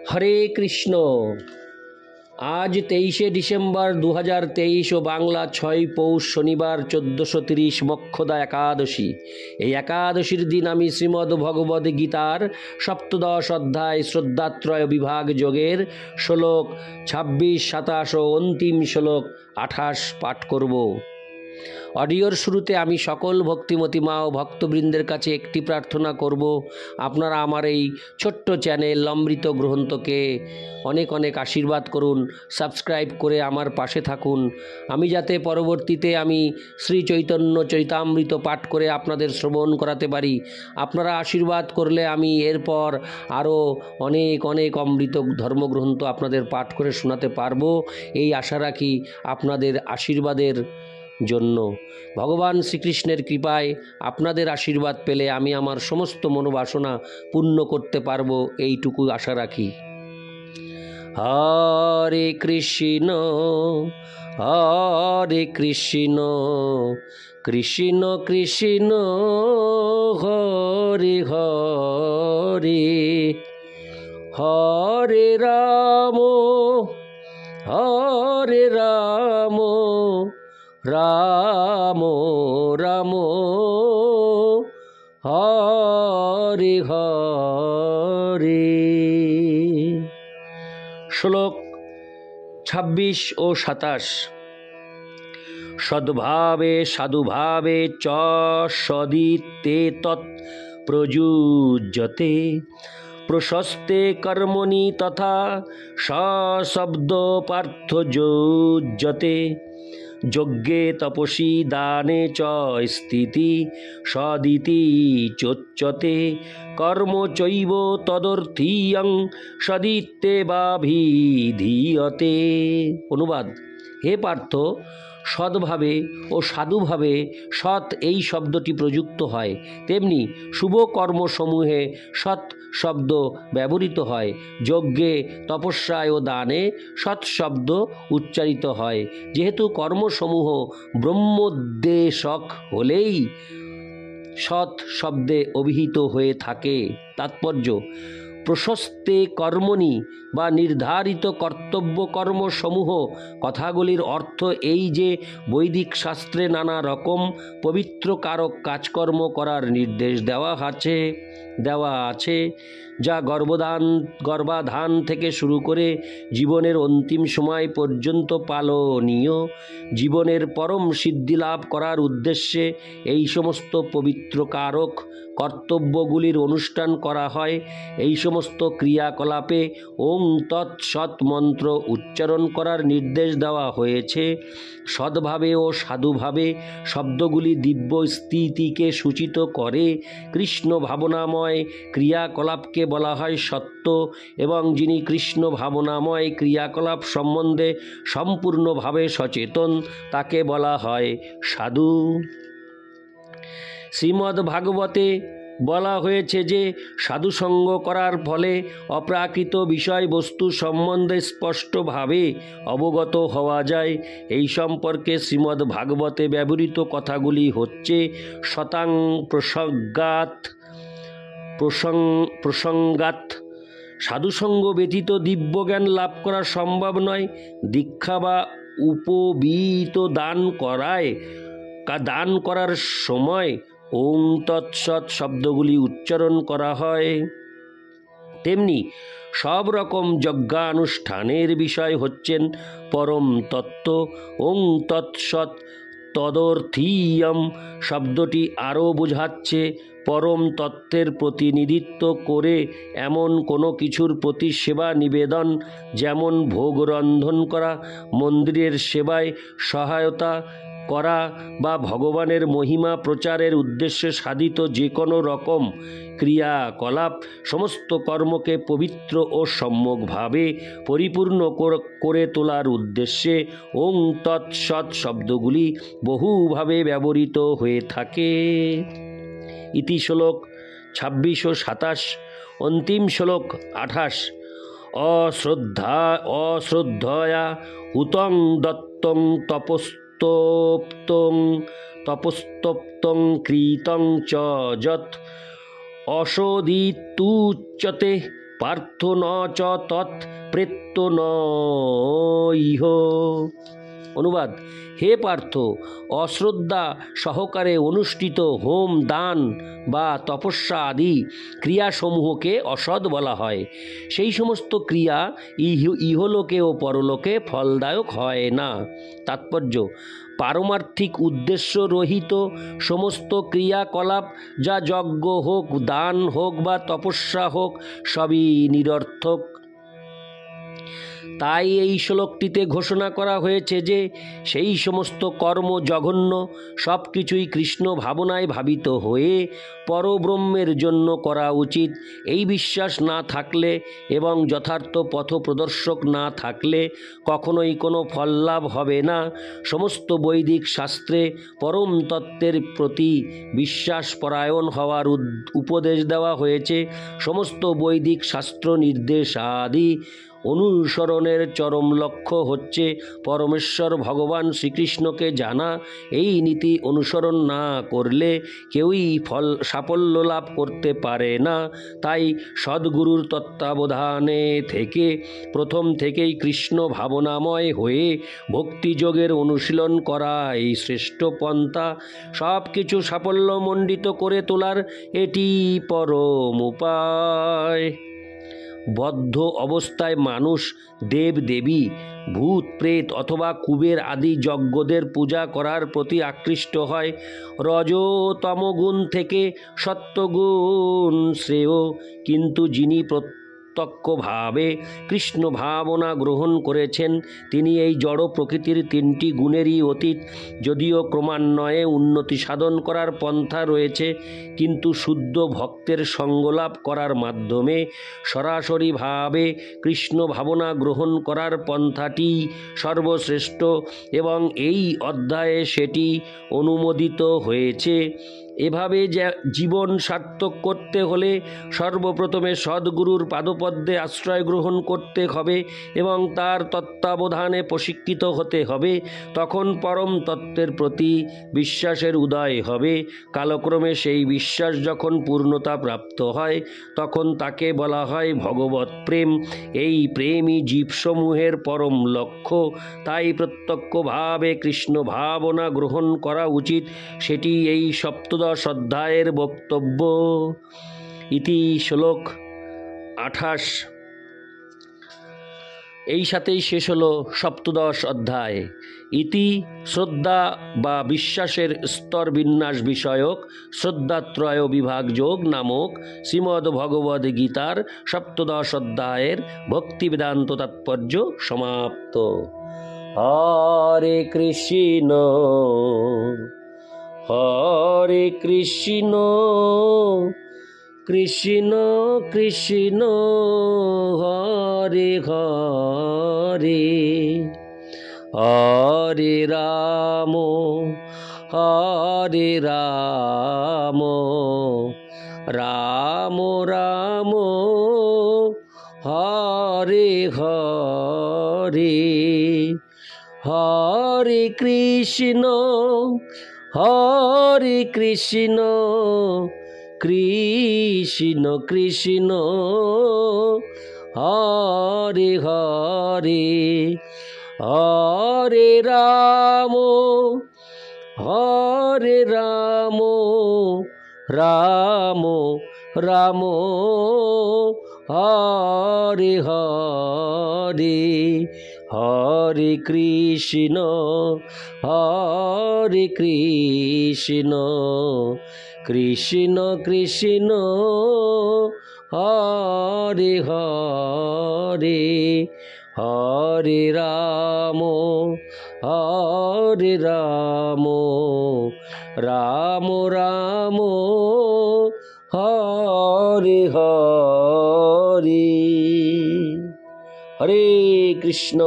হরে কৃষ্ণ। আজ 23শে ডিসেম্বর 2023 ও বাংলা 6 পৌষ শনিবার 1430 মক্ষদা একাদশী। এই একাদশীর দিন আমি শ্রীমদ্ ভগবদ গীতার সপ্তদশ অধ্যায় শ্রদ্ধাত্রয় বিভাগ যোগের শ্লোক 26, 27 ও অন্তিম শ্লোক 28 পাঠ করব। অডিওর শুরুতে আমি সকল ভক্তিমতী মা ও ভক্তবৃন্দের কাছে একটি প্রার্থনা করব, আপনারা আমার এই ছোট্ট চ্যানেল অমৃত গ্রন্থকে অনেক অনেক আশীর্বাদ করুন, সাবস্ক্রাইব করে আমার পাশে থাকুন। আমি যাতে পরবর্তীতে আমি শ্রী চৈতন্য চৈতামৃত পাঠ করে আপনাদের শ্রবণ করাতে পারি। আপনারা আশীর্বাদ করলে আমি এরপর আরও অনেক অনেক অমৃত ধর্মগ্রন্থ আপনাদের পাঠ করে শোনাতে পারবো, এই আশা রাখি আপনাদের আশীর্বাদের জন্য। ভগবান শ্রীকৃষ্ণের কৃপায় আপনাদের আশীর্বাদ পেলে আমি আমার সমস্ত মনোবাসনা পূর্ণ করতে পারবো, এইটুকু আশা রাখি। হরে কৃষ্ণ হরে কৃষ্ণ কৃষ্ণ কৃষ্ণ হরে হরে, হরে রাম হরে রাম রাম রাম হরে হরে। শ্লোক 26 ও 27। সদ্ভাবে সাধুভাবে চ সদিতে তৎ প্রযুজ্যতে প্রশস্তে কর্মণি তথা সশব্দ পার্থ যোজ্যতে যজ্ঞে তপসি দানে চ স্থিতি সদিতি চোচ্যতে কর্ম চৈব তদর্থীয়ং সদিত্যেবাভিধীয়তে। অনুবাদ: হে পার্থ, সদ্ভাবে ও সাধুভাবে সৎ এই শব্দটি প্রযুক্ত হয়, তেমনি শুভ কর্মসমূহে সৎ শব্দ ব্যবহৃত হয়। যজ্ঞে, তপস্যায় ও দানে সৎ শব্দ উচ্চারিত হয়। যেহেতু কর্মসমূহ ব্রহ্মোদ্দেশক হলেই সৎ শব্দে অভিহিত হয়ে থাকে। তাৎপর্য: প্রশস্তে কর্মণি বা নির্ধারিত কর্তব্য কর্মসমূহ কথাগুলির অর্থ এই যে বৈদিক শাস্ত্রে নানা রকম পবিত্র কারক কাজকর্ম করার নির্দেশ দেওয়া আছে, যা গর্ভাধান থেকে শুরু করে জীবনের অন্তিম সময় পর্যন্ত পালনীয়। জীবনের পরম সিদ্ধি লাভ করার উদ্দেশ্যে এই সমস্ত পবিত্র কারক কর্তব্যগুলির অনুষ্ঠান করা হয়। এই সমস্ত ক্রিয়াকলাপে ওং তৎসৎ মন্ত্র উচ্চারণ করার নির্দেশ দেওয়া হয়েছে। সদ্ভাবে ও সাধুভাবে শব্দগুলি দিব্য স্থিতিকে সূচিত করে। কৃষ্ণ ভাবনাময় ক্রিয়াকলাপকে বলা হয় সত্য, এবং যিনি কৃষ্ণ ভাবনাময় ক্রিয়াকলাপ সম্বন্ধে সম্পূর্ণভাবে সচেতন তাকে বলা হয় সাধু। শ্রীমদ্ ভাগবতে বলা হয়েছে যে সাধুসঙ্গ করার ফলে অপ্রাকৃত বিষয়বস্তু সম্বন্ধে স্পষ্টভাবে অবগত হওয়া যায়। এই সম্পর্কে শ্রীমদ্ ভাগবতে ব্যবহৃত কথাগুলি হচ্ছে: শতাং প্রসঙ্গাত সাধুসঙ্গ ব্যতীত দিব্যজ্ঞান লাভ করা সম্ভব নয়। দীক্ষা বা উপবীত দান করার সময় ওং তৎসৎ শব্দগুলি উচ্চারণ করা হয়। তেমনি সব রকম যজ্ঞানুষ্ঠানের বিষয় হচ্ছেন পরম তত্ত্ব। ওং তৎসৎ তদর্থীয়ম শব্দটি আরও বোঝাচ্ছে পরম তত্ত্বের প্রতিনিধিত্ব করে এমন কোনো কিছুর প্রতি সেবা নিবেদন, যেমন ভোগ রন্ধন করা, মন্দিরের সেবায় সহায়তা করা বা ভগবানের মহিমা প্রচারের উদ্দেশ্যে সাধিত যে কোনো রকম ক্রিয়াকলাপ। সমস্ত কর্মকে পবিত্র ও সম্যকভাবে পরিপূর্ণ করে তোলার উদ্দেশ্যে ওং তৎসৎ শব্দগুলি বহুভাবে ব্যবহৃত হয়ে থাকে। ইতি শ্লোক 26 ও 27। অন্তিম শ্লোক 28। অশ্রদ্ধয়া হুতং দত্তং তপস্তপ্তং কৃতং চ যৎ অশোদিতুচ্যতে পার্থ ন চ তৎ প্রেত্য ন ইহ। অনুবাদ: হে পার্থ, অশ্রদ্ধা সহকারে অনুষ্ঠিত হোম, দান বা তপস্যা আদি ক্রিয়াসমূহকে অসৎ বলা হয়। সেই সমস্ত ক্রিয়া ইহলোকে ও পরলোকে ফলদায়ক হয় না। তাৎপর্য: পারমার্থিক উদ্দেশ্য রহিত সমস্ত ক্রিয়াকলাপ, যা যজ্ঞ হোক, দান হোক বা তপস্যা হোক, সবই নিরর্থক। তাই এই শ্লোকটিতে ঘোষণা করা হয়েছে যে সেই সমস্ত কর্ম জঘন্য, সব কিছুই কৃষ্ণ ভাবনায় ভাবিত হয়ে পরব্রহ্মের জন্য করা উচিত। এই বিশ্বাস না থাকলে এবং যথার্থ পথপ্রদর্শক না থাকলে কখনোই কোনো ফললাভ হবে না। সমস্ত বৈদিক শাস্ত্রে পরম তত্ত্বের প্রতি বিশ্বাসপরায়ণ হওয়ার উপদেশ দেওয়া হয়েছে। সমস্ত বৈদিক শাস্ত্র নির্দেশ আদি অনুসরণের চরম লক্ষ্য হচ্ছে পরমেশ্বর ভগবান শ্রীকৃষ্ণকে জানা। এই নীতি অনুসরণ না করলে কেউই সাফল্য লাভ করতে পারে না। তাই সদ্গুরুর তত্ত্বাবধানে থেকে প্রথম থেকেই কৃষ্ণ ভাবনাময় হয়ে ভক্তিযোগের অনুশীলন করা এই শ্রেষ্ঠ পন্থা। সব কিছু সাফল্যমণ্ডিত করে তোলার এটি পরম উপায়। বদ্ধ অবস্থায় মানুষ দেব দেবী, ভূত প্রেত অথবা কুবের আদি যজ্ঞদের পূজা করার প্রতি আকৃষ্ট হয়। রজ তমগুণ থেকে সত্ত্বগুণ শ্রেয়, কিন্তু যিনি প্রত্যক্ষভাবে কৃষ্ণ ভাবনা গ্রহণ করেছেন তিনি এই জড় প্রকৃতির তিনটি গুণেরই অতীত। যদিও ক্রমান্বয়ে উন্নতি সাধন করার পন্থা রয়েছে, কিন্তু শুদ্ধ ভক্তের সঙ্গলাভ করার মাধ্যমে সরাসরিভাবে কৃষ্ণ ভাবনা গ্রহণ করার পন্থাটি সর্বশ্রেষ্ঠ এবং এই অধ্যায়ে সেটি অনুমোদিত হয়েছে। এভাবে জীবন সার্থক করতে হলে সর্বপ্রথমে সদ্গুরুর পাদপদ্মে আশ্রয় গ্রহণ করতে হবে এবং তার তত্ত্বাবধানে প্রশিক্ষিত হতে হবে। তখন পরম তত্ত্বের প্রতি বিশ্বাসের উদয় হবে। কালক্রমে সেই বিশ্বাস যখন পূর্ণতা প্রাপ্ত হয় তখন তাকে বলা হয় ভগবৎ প্রেম। এই প্রেমই জীবসমূহের পরম লক্ষ্য। তাই প্রত্যক্ষভাবে কৃষ্ণ ভাবনা গ্রহণ করা উচিত। সেটি এই সপ্তদশ অধ্যায়ের বক্তব্য। ইতি শ্লোক 28। এই সাথেই শেষ হলো সপ্তদশ অধ্যায়। ইতি শ্রদ্ধা বা বিশ্বাসের স্তর বিন্যাস বিষয়ক শ্রদ্ধাত্রয় বিভাগ যোগ নামক শ্রীমদ্ ভগবদ গীতার সপ্তদশ অধ্যায়ের ভক্তিবেদান্ত তাৎপর্য সমাপ্ত। হরে কৃষ্ণ হরে কৃষ্ণ কৃষ্ণ কৃষ্ণ হরে হরে, হরে রাম হরে রাম, রাম রাম হরে হরে, হরে কৃষ্ণ হরে কৃষ্ণ কৃষ্ণ কৃষ্ণ হরে হরে, হরে রাম হরে রাম, রাম রাম হরে হরে, হরে কৃষ্ণ হরে কৃষ্ণ কৃষ্ণ কৃষ্ণ হরে হরে, হরে রাম হরে রাম, রাম রাম হরে হরে। হরে কৃষ্ণ।